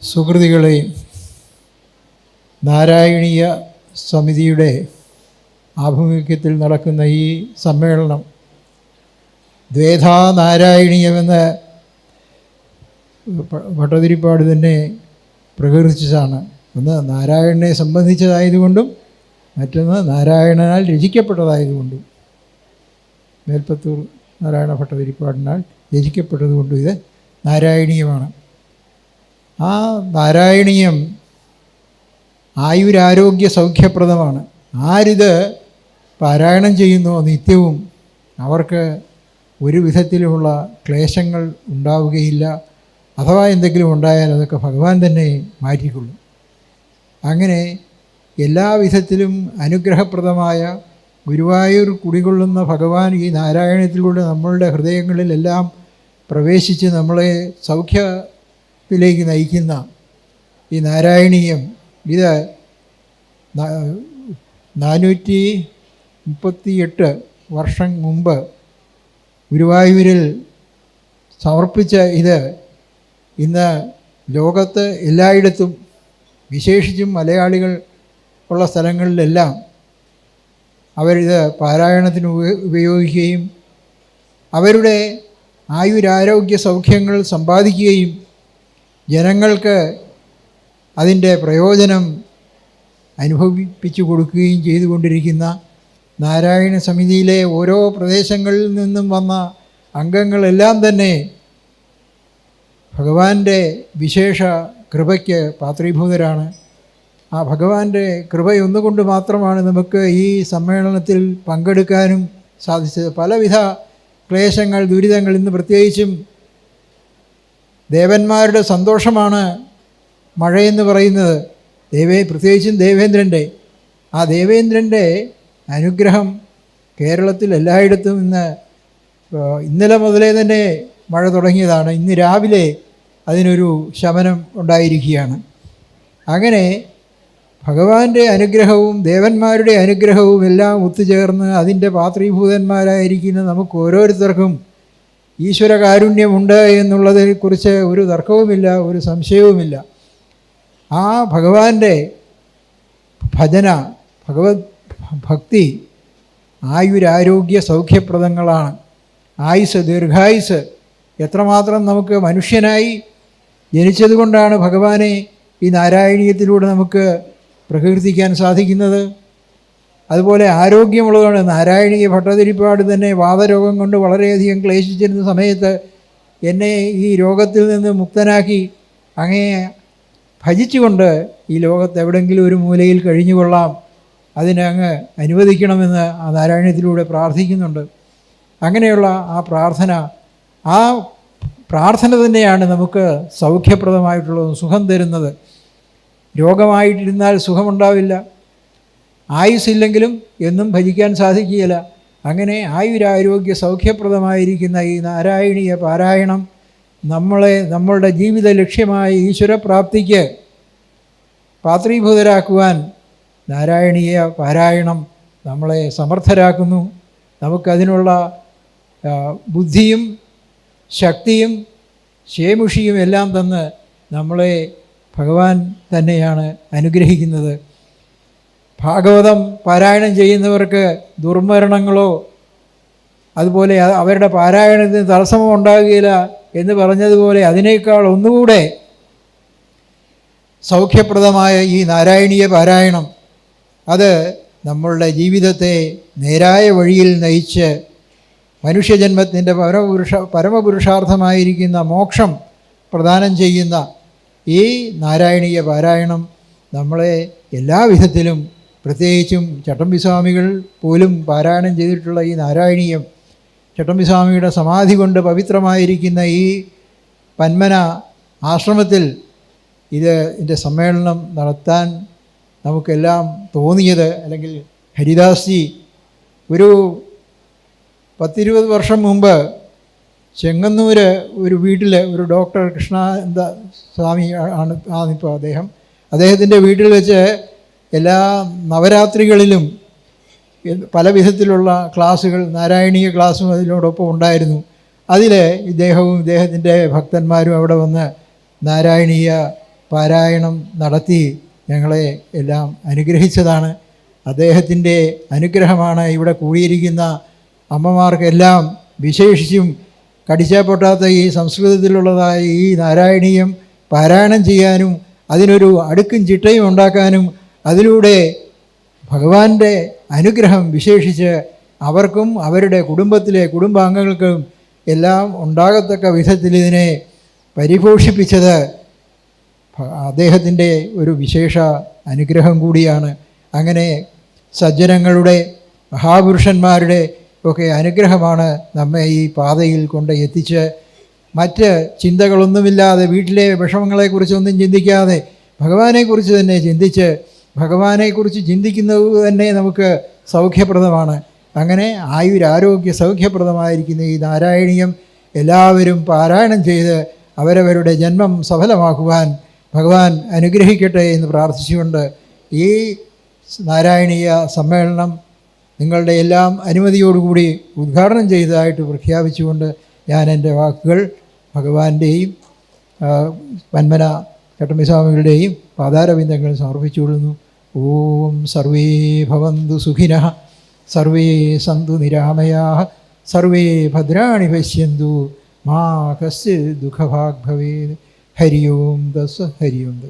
സുഹൃത്തുക്കളെ, നാരായണീയ സമിതിയുടെ ആഭിമുഖ്യത്തിൽ നടക്കുന്ന ഈ സമ്മേളനം ദ്വേധാ നാരായണീയമെന്ന് ഭട്ടതിരിപ്പാട് തന്നെ പ്രകീർത്തിച്ചതാണ്. ഒന്ന് നാരായണനെ സംബന്ധിച്ചതായതുകൊണ്ടും മറ്റൊന്ന് നാരായണനാൽ രചിക്കപ്പെട്ടതായതുകൊണ്ടും, മേൽപ്പത്തൂർ നാരായണ ഭട്ടതിരിപ്പാടിനാൽ രചിക്കപ്പെട്ടതുകൊണ്ടും ഇത് നാരായണീയമാണ്. ആ നാരായണീയം ആയുരാരോഗ്യ സൗഖ്യപ്രദമാണ്. ആരിത് പാരായണം ചെയ്യുന്നോ നിത്യവും അവർക്ക് ഒരു വിധത്തിലുമുള്ള ക്ലേശങ്ങൾ ഉണ്ടാവുകയില്ല. അഥവാ എന്തെങ്കിലും ഉണ്ടായാൽ അതൊക്കെ ഭഗവാൻ തന്നെ മാറ്റിക്കൊള്ളും. അങ്ങനെ എല്ലാ വിധത്തിലും അനുഗ്രഹപ്രദമായ ഗുരുവായൂർ കുടികൊള്ളുന്ന ഭഗവാൻ ഈ നാരായണത്തിലൂടെ നമ്മളുടെ ഹൃദയങ്ങളിലെല്ലാം പ്രവേശിച്ച് നമ്മളെ സൗഖ്യത്തിലേക്ക് നയിക്കുന്ന ഈ നാരായണീയം ഇത് 438 വർഷം മുമ്പ് ഗുരുവായൂരിൽ സമർപ്പിച്ച ഇത് ഇന്ന് ലോകത്ത് എല്ലായിടത്തും, വിശേഷിച്ചും മലയാളികൾ ഉള്ള സ്ഥലങ്ങളിലെല്ലാം അവരിത് പാരായണത്തിന് ഉപയോഗിക്കുകയും അവരുടെ ആയുരാരോഗ്യ സൗഖ്യങ്ങൾ സമ്പാദിക്കുകയും ജനങ്ങൾക്ക് അതിൻ്റെ പ്രയോജനം അനുഭവിപ്പിച്ചു കൊടുക്കുകയും ചെയ്തുകൊണ്ടിരിക്കുന്ന നാരായണ സമിതിയിലെ ഓരോ പ്രദേശങ്ങളിൽ നിന്നും വന്ന അംഗങ്ങളെല്ലാം തന്നെ ഭഗവാന്റെ വിശേഷ കൃപയ്ക്ക് പാത്രീഭൂതരാണ്. ആ ഭഗവാന്റെ കൃപയൊന്നുകൊണ്ട് മാത്രമാണ് നമുക്ക് ഈ സമ്മേളനത്തിൽ പങ്കെടുക്കാനും സാധിച്ചത്. പലവിധ ക്ലേശങ്ങൾ, ദുരിതങ്ങൾ, ഇന്ന് പ്രത്യേകിച്ചും ദേവന്മാരുടെ സന്തോഷമാണ് മഴയെന്ന് പറയുന്നത്. പ്രത്യേകിച്ചും ദേവേന്ദ്രൻ്റെ, ആ ദേവേന്ദ്രൻ്റെ അനുഗ്രഹം കേരളത്തിൽ എല്ലായിടത്തും ഇന്നലെ മുതലേ തന്നെ മഴ തുടങ്ങിയതാണ്. ഇന്ന് രാവിലെ അതിനൊരു ശമനം ഉണ്ടായിരിക്കുകയാണ്. അങ്ങനെ ഭഗവാന്റെ അനുഗ്രഹവും ദേവന്മാരുടെ അനുഗ്രഹവും എല്ലാം ഒത്തുചേർന്ന് അതിൻ്റെ പാത്രീഭൂതന്മാരായിരിക്കുന്ന നമുക്ക് ഓരോരുത്തർക്കും ഈശ്വരകാരുണ്യമുണ്ട് എന്നുള്ളതിനെക്കുറിച്ച് ഒരു തർക്കവുമില്ല, ഒരു സംശയവുമില്ല. ആ ഭഗവാന്റെ ഭജന, ഭഗവത് ഭക്തി ആയുരാരോഗ്യ സൗഖ്യപ്രദങ്ങളാണ്. ആയുസ്, ദീർഘായുസ്. എത്രമാത്രം നമുക്ക് മനുഷ്യനായി ജനിച്ചതുകൊണ്ടാണ് ഭഗവാനെ ഈ നാരായണീയത്തിലൂടെ നമുക്ക് പ്രകീർത്തിക്കാൻ സാധിക്കുന്നത്. അതുപോലെ ആരോഗ്യമുള്ളതാണ്. നാരായണീയ ഭട്ടതിരിപ്പാട് തന്നെ വാതരോഗം കൊണ്ട് വളരെയധികം ക്ലേശിച്ചിരുന്ന സമയത്ത് എന്നെ ഈ രോഗത്തിൽ നിന്ന് മുക്തനാക്കി അങ്ങേ ഭജിച്ചുകൊണ്ട് ഈ ലോകത്ത് എവിടെയെങ്കിലും ഒരു മൂലയിൽ കഴിഞ്ഞുകൊള്ളാം, അതിനെ അങ്ങ് അനുവദിക്കണമെന്ന് ആ നാരായണത്തിലൂടെ പ്രാർത്ഥിക്കുന്നുണ്ട്. അങ്ങനെയുള്ള ആ പ്രാർത്ഥന തന്നെയാണ് നമുക്ക് സൗഖ്യപ്രദമായിട്ടുള്ളത്, സുഖം തരുന്നത്. രോഗമായിട്ടിരുന്നാൽ സുഖമുണ്ടാവില്ല, ആയുസ്സില്ലെങ്കിലും എന്നും ഭജിക്കാൻ സാധിക്കുകയില്ല. അങ്ങനെ ആയുരാരോഗ്യ സൗഖ്യപ്രദമായിരിക്കുന്ന ഈ നാരായണീയ പാരായണം നമ്മളുടെ ജീവിത ലക്ഷ്യമായ ഈശ്വരപ്രാപ്തിക്ക് പാത്രീഭൂതരാക്കുവാൻ നാരായണീയ പാരായണം നമ്മളെ സമർത്ഥരാക്കുന്നു. നമുക്കതിനുള്ള ബുദ്ധിയും ശക്തിയും ശേമുഷിയും എല്ലാം തന്ന് നമ്മളെ ഭഗവാൻ തന്നെയാണ് അനുഗ്രഹിക്കുന്നത്. ഭാഗവതം പാരായണം ചെയ്യുന്നവർക്ക് ദുർമരണങ്ങളോ അതുപോലെ അവരുടെ പാരായണത്തിന് തടസ്സമോ ഉണ്ടാകുകയില്ല എന്ന് പറഞ്ഞതുപോലെ അതിനേക്കാൾ ഒന്നുകൂടെ സൗഖ്യപ്രദമായ ഈ നാരായണീയ പാരായണം അത് നമ്മളുടെ ജീവിതത്തെ നേരായ വഴിയിൽ നയിച്ച് മനുഷ്യജന്മത്തിൻ്റെ പരമപുരുഷാർത്ഥമായിരിക്കുന്ന മോക്ഷം പ്രദാനം ചെയ്യുന്ന ഈ നാരായണീയ പാരായണം നമ്മളെ എല്ലാവിധത്തിലും, പ്രത്യേകിച്ചും ചട്ടമ്പിസ്വാമികൾ പോലും പാരായണം ചെയ്തിട്ടുള്ള ഈ നാരായണീയം, ചട്ടമ്പിസ്വാമിയുടെ സമാധി കൊണ്ട് പവിത്രമായിരിക്കുന്ന ഈ പന്മന ആശ്രമത്തിൽ ഇതിൻ്റെ സമ്മേളനം നടത്താൻ നമുക്കെല്ലാം തോന്നിയത്, അല്ലെങ്കിൽ ഹരിദാസ്ജി ഒരു 10-20 വർഷം മുമ്പ് ചെങ്ങന്നൂര് ഒരു വീട്ടിൽ ഒരു ഡോക്ടർ കൃഷ്ണാനന്ദ സ്വാമി ആണിപ്പോൾ അദ്ദേഹത്തിൻ്റെ വീട്ടിൽ വെച്ച് എല്ലാ നവരാത്രികളിലും പല വിധത്തിലുള്ള ക്ലാസ്സുകൾ, നാരായണീയ ക്ലാസ്സും അതിനോടൊപ്പം ഉണ്ടായിരുന്നു. അതിൽ ഇദ്ദേഹവും ഇദ്ദേഹത്തിൻ്റെ ഭക്തന്മാരും അവിടെ വന്ന് നാരായണീയ പാരായണം നടത്തി ഞങ്ങളെ എല്ലാം അനുഗ്രഹിച്ചതാണ്. അദ്ദേഹത്തിൻ്റെ അനുഗ്രഹമാണ് ഇവിടെ കൂടിയിരിക്കുന്ന അമ്മമാർക്കെല്ലാം, വിശേഷിച്ചും കടിച്ചാൽ പൊട്ടാത്ത ഈ സംസ്കൃതത്തിലുള്ളതായ ഈ നാരായണീയം പാരായണം ചെയ്യാനും അതിനൊരു അടുക്കും ചിട്ടയും ഉണ്ടാക്കാനും അതിലൂടെ ഭഗവാന്റെ അനുഗ്രഹം വിശേഷിച്ച് അവർക്കും അവരുടെ കുടുംബാംഗങ്ങൾക്കും എല്ലാം ഉണ്ടാകത്തക്ക വിധത്തിൽ ഇതിനെ പരിപോഷിപ്പിച്ചത് അദ്ദേഹത്തിൻ്റെ ഒരു വിശേഷ അനുഗ്രഹം കൂടിയാണ്. അങ്ങനെ സജ്ജനങ്ങളുടെ, മഹാപുരുഷന്മാരുടെ ഒക്കെ അനുഗ്രഹമാണ് നമ്മെ ഈ പാതയിൽ കൊണ്ട് എത്തിച്ച് മറ്റ് ചിന്തകളൊന്നുമില്ലാതെ, വീട്ടിലെ വിഷമങ്ങളെക്കുറിച്ചൊന്നും ചിന്തിക്കാതെ ഭഗവാനെക്കുറിച്ച് തന്നെ ചിന്തിച്ച്, ഭഗവാനെക്കുറിച്ച് ചിന്തിക്കുന്നത് തന്നെ നമുക്ക് സൗഖ്യപ്രദമാണ്. അങ്ങനെ ആയുരാരോഗ്യ സൗഖ്യപ്രദമായിരിക്കുന്ന ഈ നാരായണീയം എല്ലാവരും പാരായണം ചെയ്ത് അവരവരുടെ ജന്മം സഫലമാക്കുവാൻ ഭഗവാൻ അനുഗ്രഹിക്കട്ടെ എന്ന് പ്രാർത്ഥിച്ചുകൊണ്ട് ഈ നാരായണീയ സമ്മേളനം നിങ്ങളുടെ എല്ലാം അനുമതിയോടുകൂടി ഉദ്ഘാടനം ചെയ്തതായിട്ട് പ്രഖ്യാപിച്ചുകൊണ്ട് ഞാൻ എൻ്റെ വാക്കുകൾ ഭഗവാന്റെയും പന്മന ചട്ടമ്പിസ്വാമികളുടെയും പാതാരവിന്ദങ്ങൾ സമർപ്പിച്ചുകൊള്ളുന്നു. ഓം സർവേ ഭവന്തു സുഖിനഃ, സർവേ സന്തു നിരാമയാഃ, സർവേ ഭദ്രാണി പശ്യന്തു, മാ കശ്ചിത് ദുഃഖഭാഗ് ഭവേത്. ഹരി ഓം തസ്സത്. ഹരി ഓം തസ്സത്.